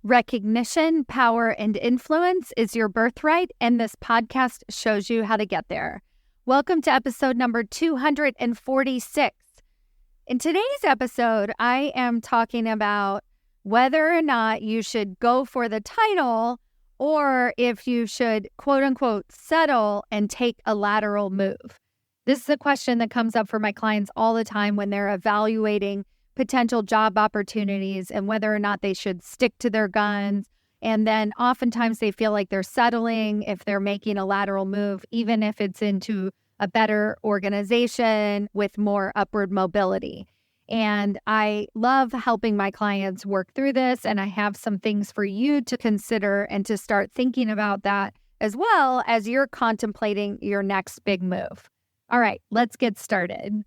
Recognition, power, and influence is your birthright, and this podcast shows you how to get there. Welcome to episode number 246. In today's episode, I am talking about whether or not you should go for the title or if you should, quote unquote, settle and take a lateral move. This is a question that comes up for my clients all the time when they're evaluating potential job opportunities and whether or not they should stick to their guns. And then oftentimes they feel like they're settling if they're making a lateral move, even if it's into a better organization with more upward mobility. And I love helping my clients work through this. And I have some things for you to consider and to start thinking about that as well as you're contemplating your next big move. All right, let's get started.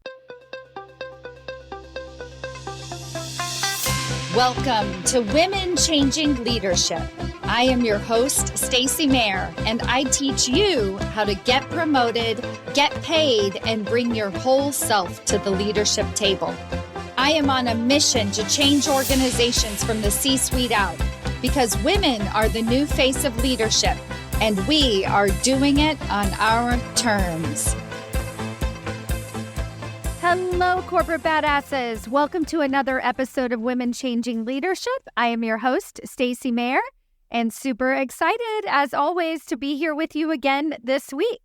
Welcome to Women Changing Leadership. I am your host, Stacy Mayer, and I teach you how to get promoted, get paid, and bring your whole self to the leadership table. I am on a mission to change organizations from the C-suite out because women are the new face of leadership, and we are doing it on our terms. Hello, corporate badasses. Welcome to another episode of Women Changing Leadership. I am your host, Stacy Mayer, and super excited, as always, to be here with you again this week.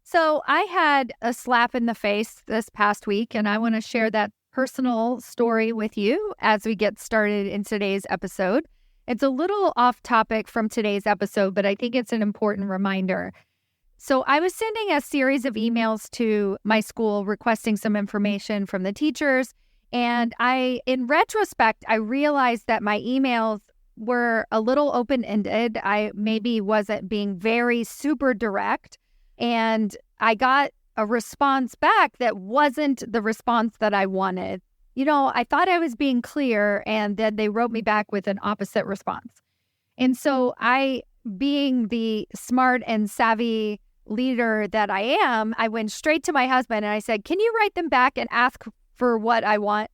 So I had a slap in the face this past week, and I want to share that personal story with you as we get started in today's episode. It's a little off topic from today's episode, but I think it's an important reminder. So I was sending a series of emails to my school requesting some information from the teachers. And in retrospect, I realized that my emails were a little open-ended. I maybe wasn't being very super direct. And I got a response back that wasn't the response that I wanted. You know, I thought I was being clear, and then they wrote me back with an opposite response. And so I, being the smart and savvy leader that I am, I went straight to my husband and I said, "Can you write them back and ask for what I want?"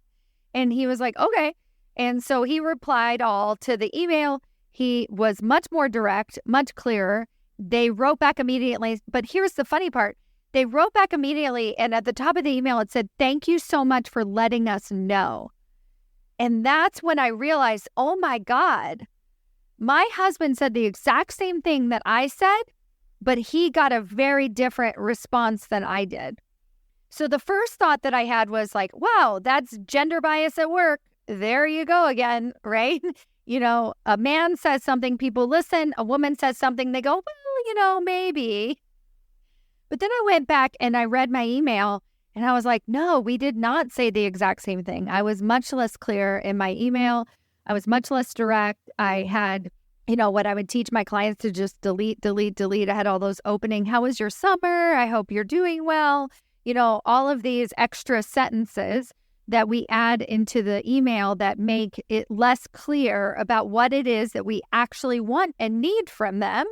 And he was like, "Okay." And so he replied all to the email. He was much more direct, much clearer. They wrote back immediately. But here's the funny part. They wrote back immediately, and at the top of the email, it said, "Thank you so much for letting us know." And that's when I realized, oh my God, my husband said the exact same thing that I said, but he got a very different response than I did. So the first thought that I had was like, wow, that's gender bias at work. There you go again, right? You know, a man says something, people listen. A woman says something, they go, well, maybe. But then I went back and I read my email and I was like, no, we did not say the exact same thing. I was much less clear in my email. I was much less direct. I had what I would teach my clients to just delete. I had all those opening, "How was your summer? I hope you're doing well." All of these extra sentences that we add into the email that make it less clear about what it is that we actually want and need from them.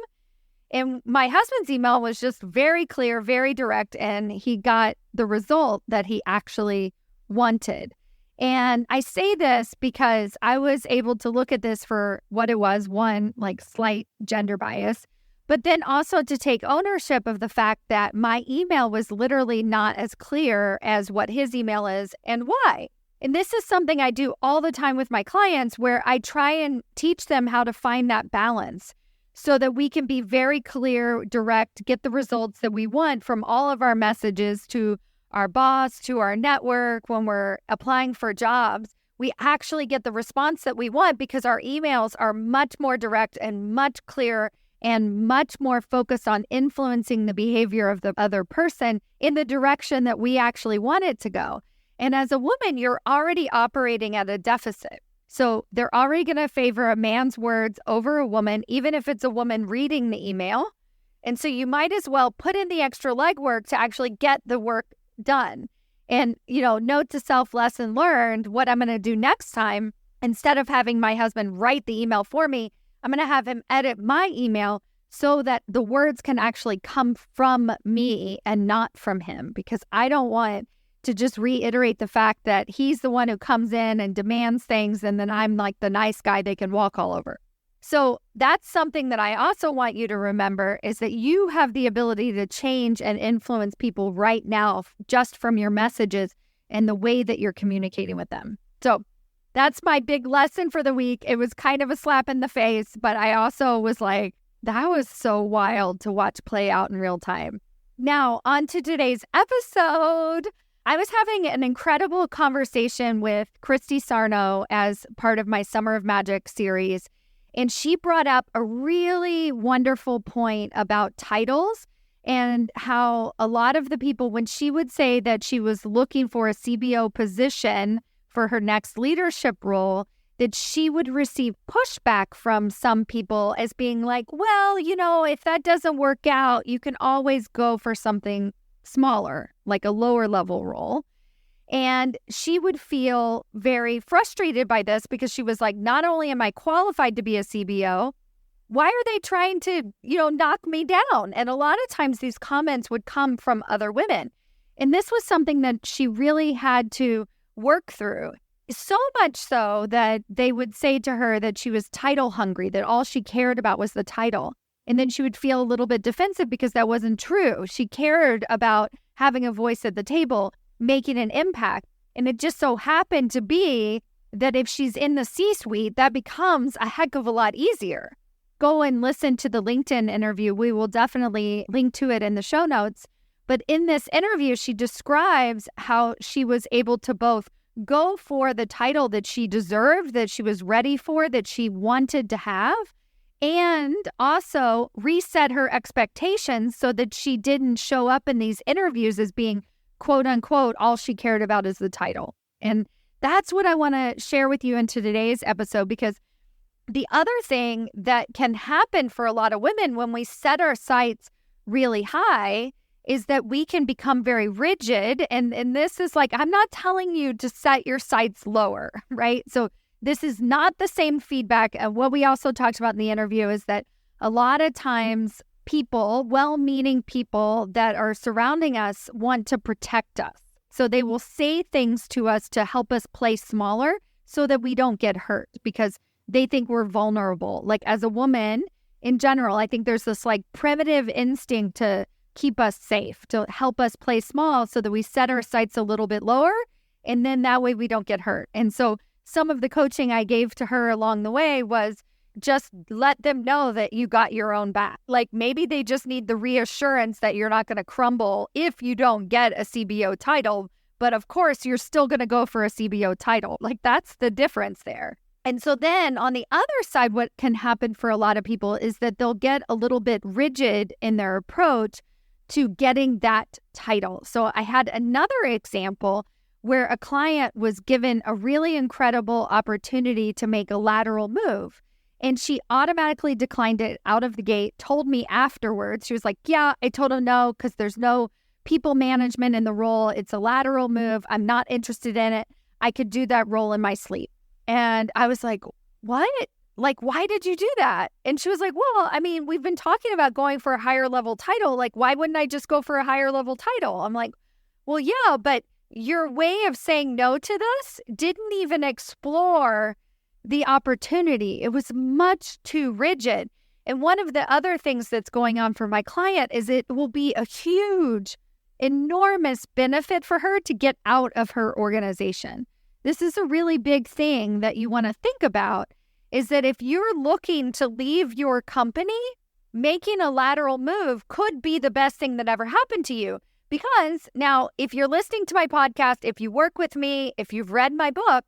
And my husband's email was just very clear, very direct, and he got the result that he actually wanted. And I say this because I was able to look at this for what it was, one, like slight gender bias, but then also to take ownership of the fact that my email was literally not as clear as what his email is and why. And this is something I do all the time with my clients where I try and teach them how to find that balance so that we can be very clear, direct, get the results that we want from all of our messages to our boss, to our network. When we're applying for jobs, we actually get the response that we want because our emails are much more direct and much clearer and much more focused on influencing the behavior of the other person in the direction that we actually want it to go. And as a woman, you're already operating at a deficit. So they're already going to favor a man's words over a woman, even if it's a woman reading the email. And so you might as well put in the extra legwork to actually get the work done. And, note to self, lesson learned, what I'm going to do next time, instead of having my husband write the email for me, I'm going to have him edit my email so that the words can actually come from me and not from him, because I don't want to just reiterate the fact that he's the one who comes in and demands things, and then I'm like the nice guy they can walk all over. So that's something that I also want you to remember, is that you have the ability to change and influence people right now just from your messages and the way that you're communicating with them. So that's my big lesson for the week. It was kind of a slap in the face, but I also was like, that was so wild to watch play out in real time. Now, on to today's episode. I was having an incredible conversation with Christy Sarno as part of my Summer of Magic series, and she brought up a really wonderful point about titles and how a lot of the people, when she would say that she was looking for a CBO position for her next leadership role, that she would receive pushback from some people as being like, well, if that doesn't work out, you can always go for something smaller, like a lower level role. And she would feel very frustrated by this because she was like, not only am I qualified to be a CBO, why are they trying to, knock me down? And a lot of times these comments would come from other women. And this was something that she really had to work through. So much so that they would say to her that she was title hungry, that all she cared about was the title. And then she would feel a little bit defensive because that wasn't true. She cared about having a voice at the table, making an impact. And it just so happened to be that if she's in the C-suite, that becomes a heck of a lot easier. Go and listen to the LinkedIn interview. We will definitely link to it in the show notes. But in this interview, she describes how she was able to both go for the title that she deserved, that she was ready for, that she wanted to have, and also reset her expectations so that she didn't show up in these interviews as being, quote unquote, all she cared about is the title. And that's what I want to share with you in today's episode, because the other thing that can happen for a lot of women when we set our sights really high is that we can become very rigid. And this is like, I'm not telling you to set your sights lower, right? So this is not the same feedback. And what we also talked about in the interview is that a lot of times people, well-meaning people that are surrounding us, want to protect us. So they will say things to us to help us play smaller so that we don't get hurt because they think we're vulnerable. Like as a woman in general, I think there's this like primitive instinct to keep us safe, to help us play small so that we set our sights a little bit lower, and then that way we don't get hurt. And so some of the coaching I gave to her along the way was just let them know that you got your own back. Like maybe they just need the reassurance that you're not going to crumble if you don't get a CBO title, but of course you're still going to go for a CBO title. Like that's the difference there. And so then on the other side, what can happen for a lot of people is that they'll get a little bit rigid in their approach to getting that title. So I had another example where a client was given a really incredible opportunity to make a lateral move. And she automatically declined it out of the gate, told me afterwards. She was like, yeah, I told him no, because there's no people management in the role. It's a lateral move. I'm not interested in it. I could do that role in my sleep. And I was like, what? Like, why did you do that? And she was like, well, I mean, we've been talking about going for a higher level title. Like, why wouldn't I just go for a higher level title? I'm like, well, yeah, but your way of saying no to this didn't even explore the opportunity. It was much too rigid. And one of the other things that's going on for my client is it will be a huge, enormous benefit for her to get out of her organization. This is a really big thing that you want to think about, is that if you're looking to leave your company, making a lateral move could be the best thing that ever happened to you. Because now, if you're listening to my podcast, if you work with me, if you've read my book,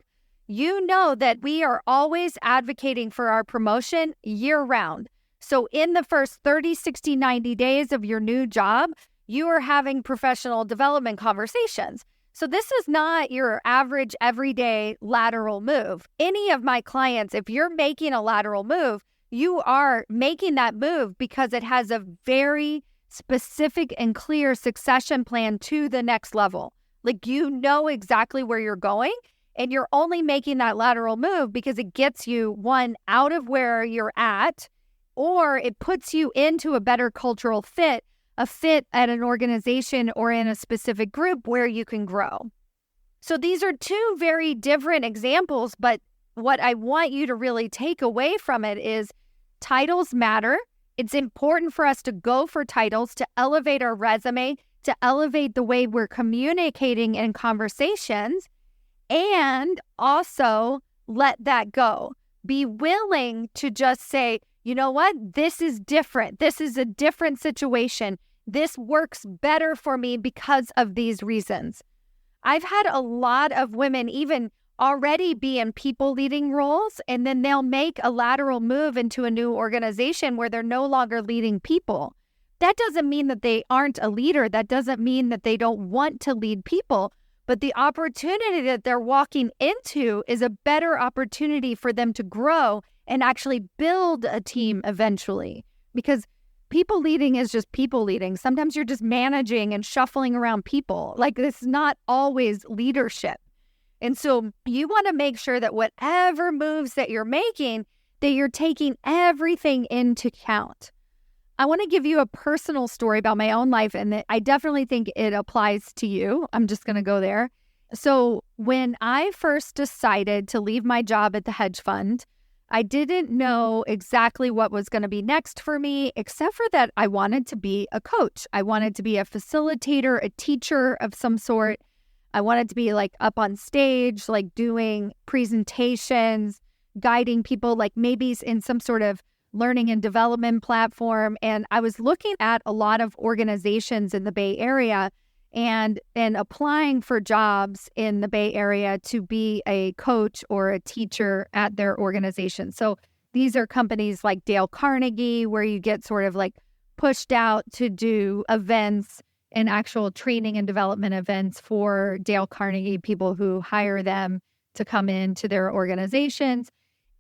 you know that we are always advocating for our promotion year round. So in the first 30, 60, 90 days of your new job, you are having professional development conversations. So this is not your average everyday lateral move. Any of my clients, if you're making a lateral move, you are making that move because it has a very specific and clear succession plan to the next level. Like you know exactly where you're going, and you're only making that lateral move because it gets you, one, out of where you're at, or it puts you into a better cultural fit a fit at an organization or in a specific group where you can grow. So these are two very different examples, but what I want you to really take away from it is titles matter. It's important for us to go for titles, to elevate our resume, to elevate the way we're communicating in conversations, and also let that go. Be willing to just say, you know what? This is different. This is a different situation. This works better for me because of these reasons. I've had a lot of women even already be in people leading roles, and then they'll make a lateral move into a new organization where they're no longer leading people. That doesn't mean that they aren't a leader. That doesn't mean that they don't want to lead people. But the opportunity that they're walking into is a better opportunity for them to grow and actually build a team eventually. Because people leading is just people leading. Sometimes you're just managing and shuffling around people. Like, this is not always leadership. And so you want to make sure that whatever moves that you're making, that you're taking everything into account. I want to give you a personal story about my own life, and I definitely think it applies to you. I'm just going to go there. So when I first decided to leave my job at the hedge fund, I didn't know exactly what was going to be next for me, except for that I wanted to be a coach. I wanted to be a facilitator, a teacher of some sort. I wanted to be like up on stage, like doing presentations, guiding people, like maybe in some sort of learning and development platform. And I was looking at a lot of organizations in the Bay Area and applying for jobs in the Bay Area to be a coach or a teacher at their organization. So these are companies like Dale Carnegie, where you get sort of like pushed out to do events and actual training and development events for Dale Carnegie, people who hire them to come into their organizations.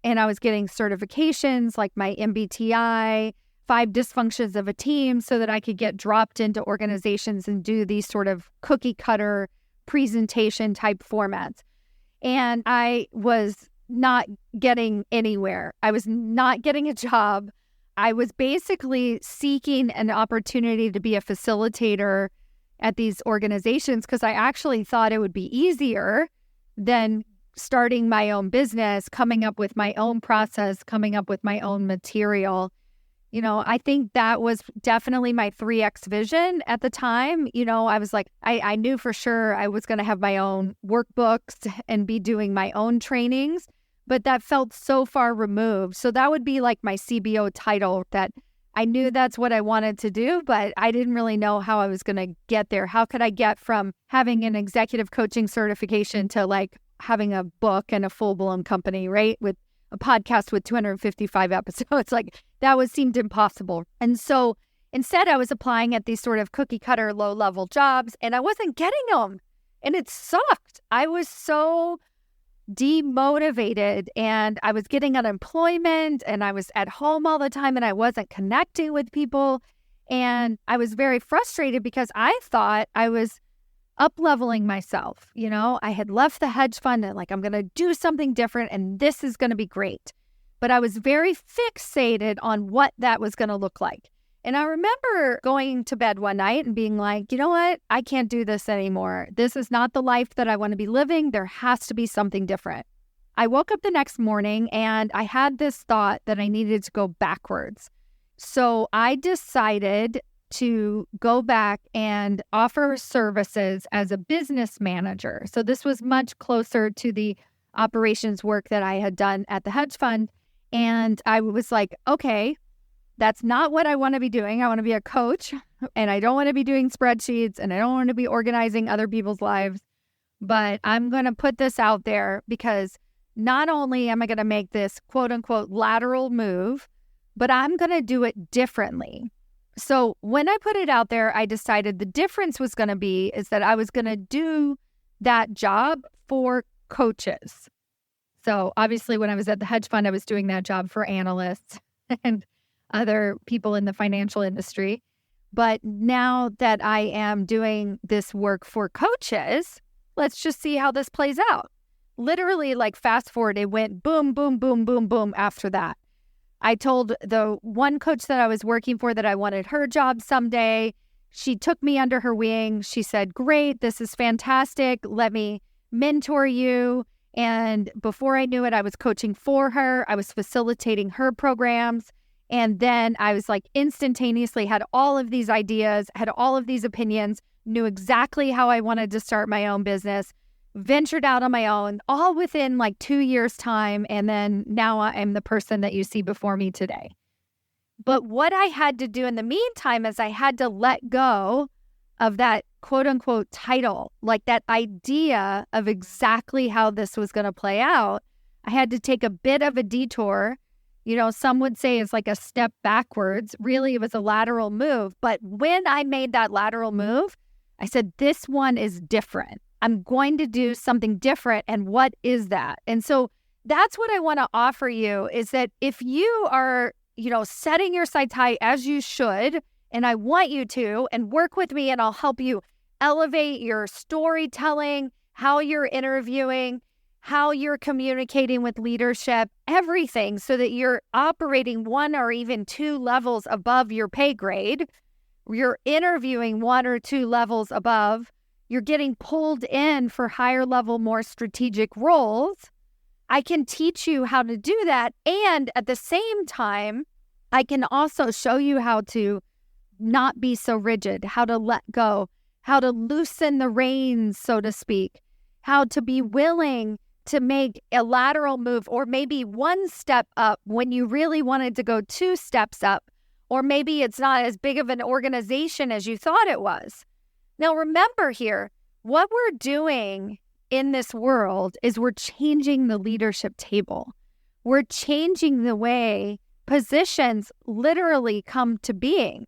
And I was getting certifications like my MBTI, 5 dysfunctions of a team, so that I could get dropped into organizations and do these sort of cookie cutter presentation type formats. And I was not getting anywhere. I was not getting a job. I was basically seeking an opportunity to be a facilitator at these organizations because I actually thought it would be easier than starting my own business, coming up with my own process, coming up with my own material. You know, I think that was definitely my 3X vision at the time. You know, I was like, I knew for sure I was going to have my own workbooks and be doing my own trainings, but that felt so far removed. So that would be like my CBO title, that I knew that's what I wanted to do, but I didn't really know how I was going to get there. How could I get from having an executive coaching certification to like having a book and a full-blown company, right? With a podcast with 255 episodes. Like, that seemed impossible. And so instead I was applying at these sort of cookie cutter low-level jobs, and I wasn't getting them. And it sucked. I was so demotivated, and I was getting unemployment, and I was at home all the time, and I wasn't connecting with people. And I was very frustrated because I thought I was up-leveling myself. You know, I had left the hedge fund and like, I'm going to do something different and this is going to be great. But I was very fixated on what that was going to look like. And I remember going to bed one night and being like, you know what? I can't do this anymore. This is not the life that I want to be living. There has to be something different. I woke up the next morning and I had this thought that I needed to go backwards. So I decided to go back and offer services as a business manager. So this was much closer to the operations work that I had done at the hedge fund. And I was like, okay, that's not what I want to be doing. I want to be a coach, and I don't want to be doing spreadsheets, and I don't want to be organizing other people's lives. But I'm going to put this out there because not only am I going to make this quote unquote lateral move, but I'm going to do it differently. So when I put it out there, I decided the difference was going to be is that I was going to do that job for coaches. So obviously when I was at the hedge fund, I was doing that job for analysts and other people in the financial industry. But now that I am doing this work for coaches, let's just see how this plays out. Literally, like, fast forward, it went boom, boom, boom, boom, boom after that. I told the one coach that I was working for that I wanted her job someday. She took me under her wing. She said, great, this is fantastic. Let me mentor you. And before I knew it, I was coaching for her. I was facilitating her programs. And then I was like instantaneously had all of these ideas, had all of these opinions, knew exactly how I wanted to start my own business, ventured out on my own, all within like 2 years' time. And then now I'm the person that you see before me today. But what I had to do in the meantime is I had to let go of that quote unquote title, like that idea of exactly how this was going to play out. I had to take a bit of a detour. You know, some would say it's like a step backwards. Really, it was a lateral move. But when I made that lateral move, I said, this one is different. I'm going to do something different. And what is that? And so that's what I want to offer you is that if you are, setting your sights high as you should, and I want you to, and work with me and I'll help you elevate your storytelling, how you're interviewing, how you're communicating with leadership, everything so that you're operating 1 or even 2 levels above your pay grade. You're interviewing 1 or 2 levels above. You're getting pulled in for higher level, more strategic roles. I can teach you how to do that. And at the same time, I can also show you how to not be so rigid, how to let go, how to loosen the reins, so to speak, how to be willing to make a lateral move or maybe 1 step up when you really wanted to go 2 steps up, or maybe it's not as big of an organization as you thought it was. Now, remember here, what we're doing in this world is we're changing the leadership table. We're changing the way positions literally come to being.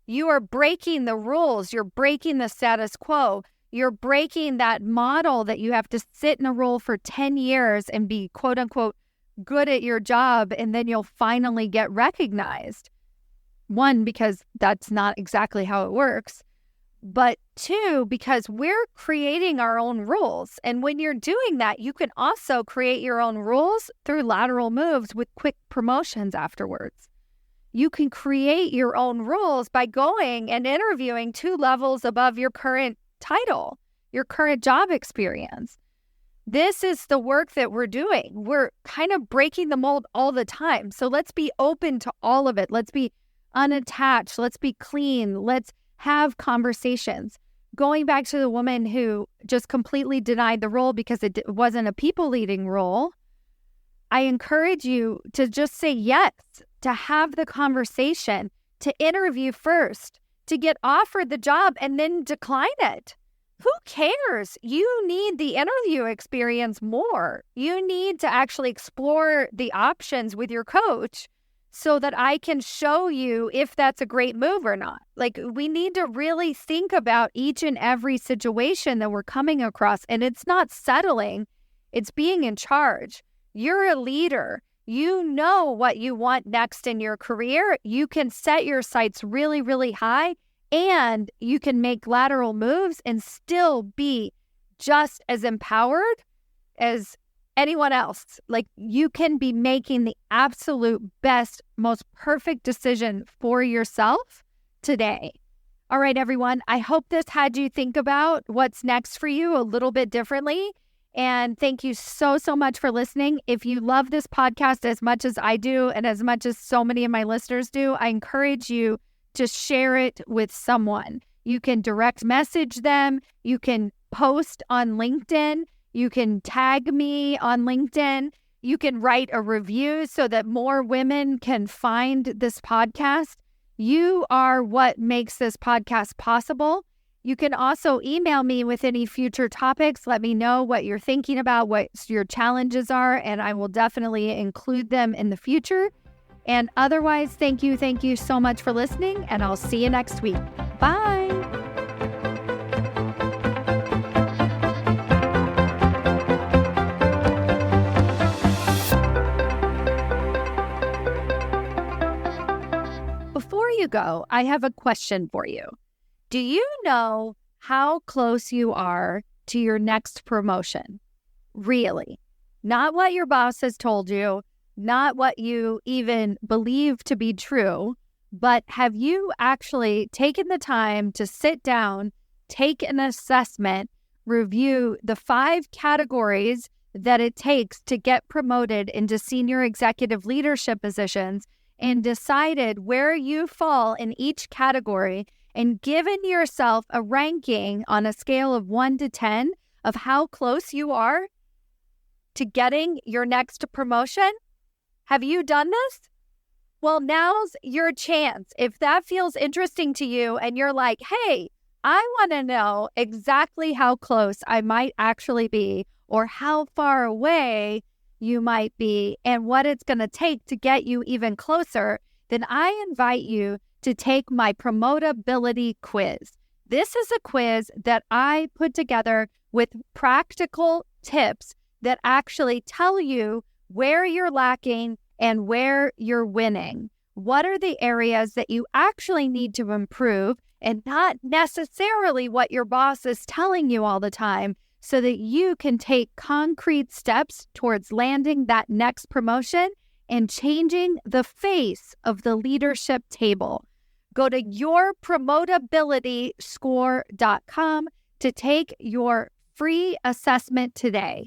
You are breaking the rules. You're breaking the status quo. You're breaking that model that you have to sit in a role for 10 years and be quote unquote good at your job, and then you'll finally get recognized. 1, because that's not exactly how it works. But 2, because we're creating our own rules. And when you're doing that, you can also create your own rules through lateral moves with quick promotions afterwards. You can create your own rules by going and interviewing 2 levels above your current title, your current job experience. This is the work that we're doing. We're kind of breaking the mold all the time. So let's be open to all of it. Let's be unattached. Let's be clean. Let's have conversations. Going back to the woman who just completely denied the role because it wasn't a people leading role, I encourage you to just say yes, to have the conversation, to interview first, to get offered the job and then decline it. Who cares? You need the interview experience more. You need to actually explore the options with your coach so that I can show you if that's a great move or not. Like, we need to really think about each and every situation that we're coming across. And it's not settling, it's being in charge. You're a leader. You know what you want next in your career. You can set your sights really, really high, and you can make lateral moves and still be just as empowered as anyone else. Like, you can be making the absolute best, most perfect decision for yourself today. All right, everyone. I hope this had you think about what's next for you a little bit differently. And thank you so, so much for listening. If you love this podcast as much as I do and as much as so many of my listeners do, I encourage you to share it with someone. You can direct message them. You can post on LinkedIn. You can tag me on LinkedIn. You can write a review so that more women can find this podcast. You are what makes this podcast possible. You can also email me with any future topics. Let me know what you're thinking about, what your challenges are, and I will definitely include them in the future. And otherwise, thank you so much for listening, and I'll see you next week. Bye. Before you go, I have a question for you. Do you know how close you are to your next promotion? Really? Not what your boss has told you, not what you even believe to be true, but have you actually taken the time to sit down, take an assessment, review the 5 categories that it takes to get promoted into senior executive leadership positions and decided where you fall in each category and given yourself a ranking on a scale of 1 to 10 of how close you are to getting your next promotion? Have you done this? Well, now's your chance. If that feels interesting to you and you're like, hey, I want to know exactly how close I might actually be or how far away you might be and what it's going to take to get you even closer, then I invite you to take my promotability quiz. This is a quiz that I put together with practical tips that actually tell you where you're lacking and where you're winning. What are the areas that you actually need to improve and not necessarily what your boss is telling you all the time so that you can take concrete steps towards landing that next promotion and changing the face of the leadership table. Go to yourpromotabilityscore.com to take your free assessment today.